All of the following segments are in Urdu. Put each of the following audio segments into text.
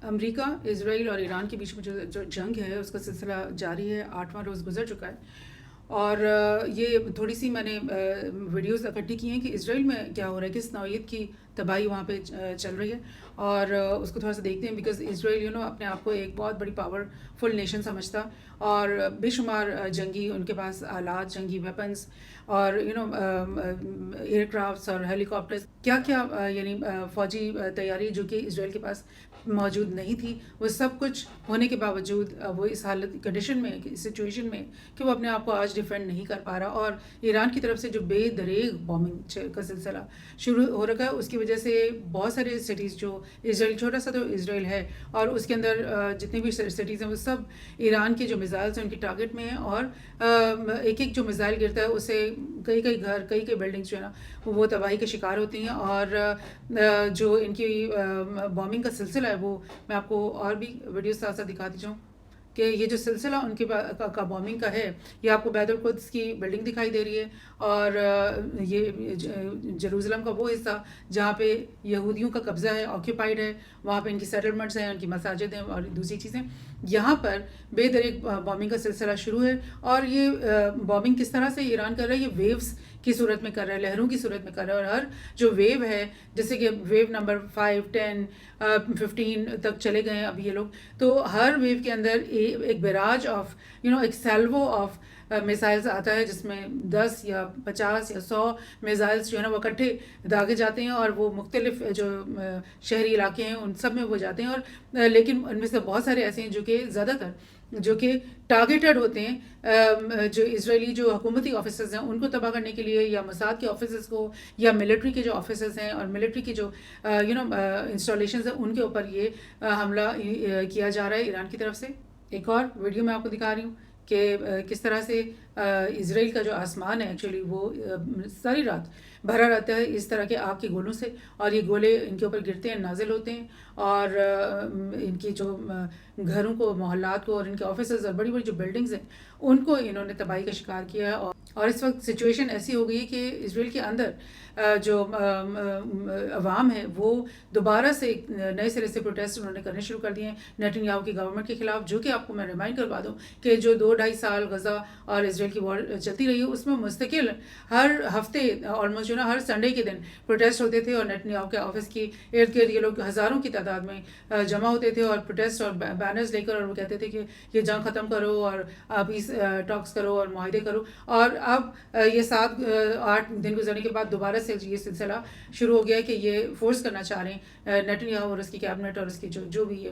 امریکہ، اسرائیل اور ایران کے بیچ میں جو جنگ ہے اس کا سلسلہ جاری ہے، 8واں روز گزر چکا ہے. اور یہ تھوڑی سی میں نے ویڈیوز اکٹھی کی ہیں کہ اسرائیل میں کیا ہو رہا ہے، کس نوعیت کی تباہی وہاں پہ چل رہی ہے. اور اس کو تھوڑا سا دیکھتے ہیں، بیکاز اسرائیل اپنے آپ کو ایک بہت بڑی پاورفل نیشن سمجھتا، اور بے شمار جنگی ان کے پاس آلات، جنگی ویپنز اور ایئر کرافٹس اور ہیلی کاپٹرز، کیا کیا یعنی فوجی تیاری جو کہ اسرائیل کے پاس موجود نہیں تھی، وہ سب کچھ ہونے کے باوجود وہ اس حالت کنڈیشن میں، سچویشن میں کہ وہ اپنے آپ کو آج ڈیفینڈ نہیں کر پا رہا. اور ایران کی طرف سے جو بے دریغ بامبنگ کا سلسلہ شروع ہو رکھا ہے، اس کی وجہ سے بہت سارے سٹیز، جو اسرائیل چھوٹا سا تو اسرائیل ہے، اور اس کے اندر جتنے بھی سٹیز ہیں وہ سب ایران کے جو میزائلس ہیں ان کی ٹارگٹ میں ہیں. اور ایک ایک جو میزائل گرتا ہے اس سے کئی کئی گھر، کئی کئی بلڈنگس جو ہے نا وہ تباہی کا شکار ہوتی ہیں. اور جو ان کی بامبنگ کا سلسلہ ہے وہ میں آپ کو اور بھی ویڈیوز ساتھ ساتھ دکھاتی جاؤں کہ یہ جو سلسلہ ان کے کا بامبنگ کا ہے، یہ آپ کو بیت القدس کی بلڈنگ دکھائی دے رہی ہے، اور یہ جروزلم کا وہ حصہ جہاں پہ یہودیوں کا قبضہ ہے، آکیوپائڈ ہے، وہاں پہ ان کی سیٹلمنٹس ہیں، ان کی مساجد ہیں اور دوسری چیزیں. یہاں پر بے دریغ بامبنگ کا سلسلہ شروع ہے. اور یہ بامبنگ کس طرح سے ایران کر رہا ہے، یہ ویوز کی صورت میں کر رہا ہے، لہروں کی صورت میں کر رہا ہے. اور ہر جو ویو ہے، جیسے کہ ویو نمبر 5، 10، 15 تک چلے گئے ہیں اب یہ لوگ، تو ہر ویو کے اندر ایک بیراج آف ایک سیلوو آف میزائلز آتا ہے، جس میں 10 یا 50 یا 100 میزائلز جو ہے نا وہ اکٹھے داغے جاتے ہیں، اور وہ مختلف جو شہری علاقے ہیں ان سب میں وہ جاتے ہیں. اور لیکن ان میں سے بہت سارے ایسے ہیں جو کہ زیادہ تر جو کہ ٹارگیٹڈ ہوتے ہیں، جو اسرائیلی جو حکومتی آفیسرز ہیں ان کو تباہ کرنے کے لیے، یا موساد کے آفیسرز کو، یا ملٹری کے جو آفیسرز ہیں اور ملٹری کے جو انسٹالیشنز ہیں ان کے اوپر یہ حملہ کیا جا رہا ہے ایران کی طرف سے. ایک اور ویڈیو میں آپ کو دکھا رہی ہوں کہ کس طرح سے اسرائیل کا جو آسمان ہے ایکچولی وہ ساری رات بھرا رہتا ہے اس طرح کے آگ کے گولوں سے، اور یہ گولے ان کے اوپر گرتے ہیں، نازل ہوتے ہیں، اور ان کی جو گھروں کو، محلات کو، اور ان کے آفیسز اور بڑی بڑی جو بلڈنگز ہیں ان کو انہوں نے تباہی کا شکار کیا ہے. اور اس وقت سچویشن ایسی ہو گئی ہے کہ اسرائیل کے اندر جو عوام ہے وہ دوبارہ سے نئے سرے سے پروٹیسٹ انہوں نے کرنے شروع کر دیے ہیں نیتن یاہو کی گورنمنٹ کے خلاف. جو کہ آپ کو میں ریمائنڈ کروا دوں کہ جو 2-2.5 سال غزہ اور اسرائیل کی وار چلتی رہی ہے، اس میں مستقل ہر ہفتے آلموسٹ جو نا ہر سنڈے کے دن پروٹیسٹ ہوتے تھے، اور نیتن یاہو کے آفس کی ارد گرد یہ لوگ ہزاروں کی تعداد میں جمع ہوتے تھے اور پروٹیسٹ اور بینرز لے کر، اور وہ کہتے تھے کہ یہ جنگ ختم کرو اور پیس ٹاکس کرو اور معاہدے کرو. اور اب یہ 7-8 دن گزرنے کے بعد دوبارہ سے یہ سلسلہ شروع ہو گیا ہے کہ یہ فورس کرنا چاہ رہے ہیں نیتن یاہو اور اس کی کیبنٹ اور اس کی جو بھی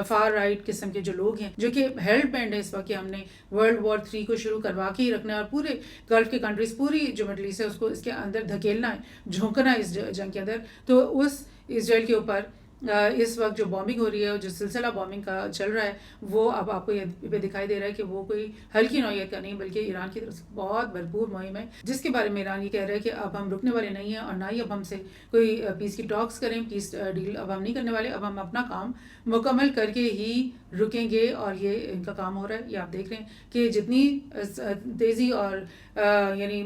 فار رائٹ قسم کے جو لوگ ہیں، جو کہ ہیلڈ بینڈ ہے اس وقت کہ ہم نے ورلڈ وار 3 کو شروع کروا کے ہی رکھنا ہے، اور پورے گلف کے کنٹریز، پوری جو مڈل ایسٹ ہے اس کو اس کے اندر دھکیلنا ہے، جھونکنا ہے اس جنگ کے اندر. تو اس اسرائیل کے اوپر اس وقت جو بامبنگ ہو رہی ہے، جو سلسلہ بامبنگ کا چل رہا ہے، وہ اب آپ کو یہ پہ دکھائی دے رہا ہے کہ وہ کوئی ہلکی نوعیت کا نہیں، بلکہ ایران کی طرف سے بہت بھرپور مہم ہے، جس کے بارے میں ایران یہ کہہ رہا ہے کہ اب ہم رکنے والے نہیں ہیں، اور نہ ہی اب ہم سے کوئی پیس کی ٹاکس کریں، پیس ڈیل اب ہم نہیں کرنے والے. اب ہم اپنا کام مکمل کر کے ہی رکیں گے، اور یہ ان کا کام ہو رہا ہے. یہ آپ دیکھ رہے ہیں کہ جتنی تیزی اور یعنی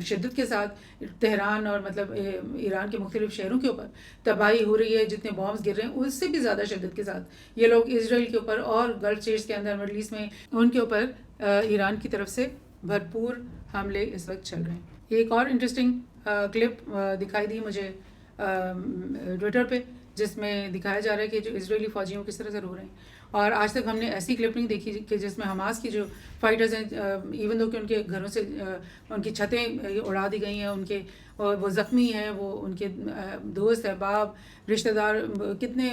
شدت کے ساتھ تہران اور مطلب ایران کے مختلف شہروں کے اوپر تباہی ہو رہی ہے، جتنے بامبس گر رہے ہیں اس سے بھی زیادہ شدت کے ساتھ یہ لوگ اسرائیل کے اوپر اور گلف اسٹیٹس کے اندر، مڈل ایسٹ میں ان کے اوپر ایران کی طرف سے بھرپور حملے اس وقت چل رہے ہیں. ایک اور انٹرسٹنگ کلپ دکھائی دی مجھے ٹویٹر پہ، جس میں دکھایا جا رہا ہے کہ جو اسرائیلی فوجیوں کس طرح سے رو رہے ہیں. اور آج تک ہم نے ایسی کلپ نہیں دیکھی کہ جس میں حماس کی جو فائٹرز ہیں، ایون دو کہ ان کے گھروں سے ان کی چھتیں اڑا دی گئی ہیں، ان کے وہ زخمی ہیں، وہ ان کے دوست احباب رشتہ دار کتنے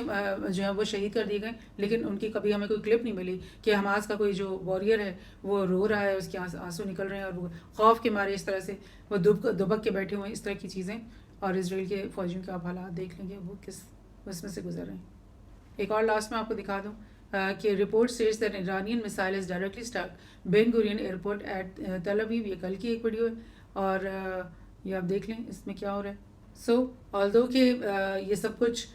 جو ہیں وہ شہید کر دیے گئے، لیکن ان کی کبھی ہمیں کوئی کلپ نہیں ملی کہ حماس کا کوئی جو واریر ہے وہ رو رہا ہے، اس کے آنسو نکل رہے ہیں، اور وہ خوف کے مارے اس طرح سے وہ دبک کے بیٹھے ہوئے ہیں، اس طرح کی چیزیں. اور اسرائیل کے فوجیوں کے آپ حالات دیکھ لیں گے وہ کس اس میں سے گزر رہے ہیں. ایک اور لاسٹ میں آپ کو دکھا دوں کہ report says that Iranian missile has directly struck Ben Gurion airport at Tel Aviv. یہ کل کی ایک ویڈیو ہے، اور یہ آپ دیکھ لیں اس میں کیا ہو رہا ہے. سو آلدو کہ یہ سب کچھ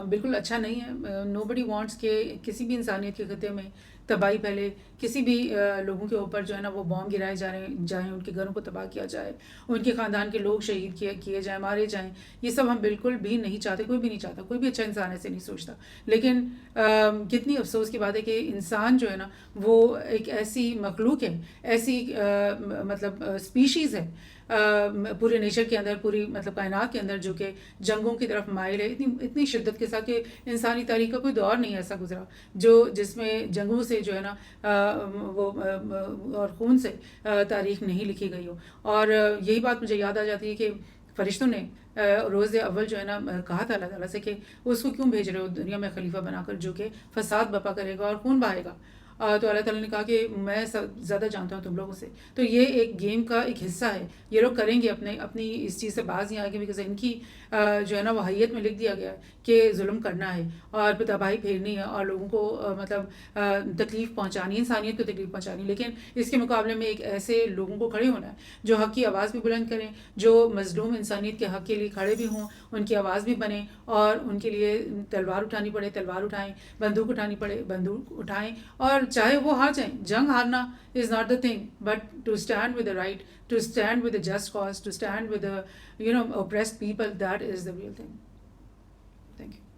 بالکل اچھا نہیں ہے. نو بڈی وانٹس کہ کسی بھی انسانیت کے خطے میں تباہی پھیلے، کسی بھی لوگوں کے اوپر جو ہے نا وہ بام گرائے جائیں، ان کے گھروں کو تباہ کیا جائے، ان کے خاندان کے لوگ شہید کیے جائیں، مارے جائیں، یہ سب ہم بالکل بھی نہیں چاہتے، کوئی بھی نہیں چاہتا، کوئی بھی اچھا انسان ایسے نہیں سوچتا. لیکن کتنی افسوس کی بات ہے کہ انسان جو ہے نا وہ ایک ایسی مخلوق ہے، ایسی مطلب اسپیشیز ہے پورے نیچر کے اندر، پوری مطلب کائنات کے اندر، جو کہ جنگوں کی طرف مائل ہے اتنی شدت کے ساتھ کہ انسانی تاریخ کا کوئی دور نہیں ایسا گزرا جس میں جنگوں سے جو ہے نا وہ اور خون سے تاریخ نہیں لکھی گئی ہو. اور یہی بات مجھے یاد آ جاتی ہے کہ فرشتوں نے روز اول جو ہے نا کہا تھا اللہ تعالیٰ سے کہ اس کو کیوں بھیج رہے ہو دنیا میں خلیفہ بنا کر جو کہ فساد برپا کرے گا اور خون بہائے گا. تو اللہ تعالیٰ نے کہا کہ میں زیادہ جانتا ہوں تم لوگوں سے. تو یہ ایک گیم کا ایک حصہ ہے، یہ لوگ کریں گے، اپنی اس چیز سے باز نہیں آئیں گے، بیکاز ان کی جو ہے نا وہ حیت میں لکھ دیا گیا ہے کہ ظلم کرنا ہے اور تباہی پھیرنی ہے اور لوگوں کو مطلب تکلیف پہنچانی، انسانیت کو تکلیف پہنچانی. لیکن اس کے مقابلے میں ایک ایسے لوگوں کو کھڑے ہونا ہے جو حق کی آواز بھی بلند کریں، جو مظلوم انسانیت کے حق کے لیے کھڑے بھی ہوں، ان کی آواز بھی بنیں، اور ان کے لیے تلوار اٹھانی پڑے تلوار اٹھائیں، بندوق اٹھانی پڑے بندوق اٹھائیں، اور چاہے وہ ہار جائیں. جنگ ہارنا is not the thing, but to stand with the right, to stand with the just cause, to stand with the oppressed people, that is the real thing. Thank you.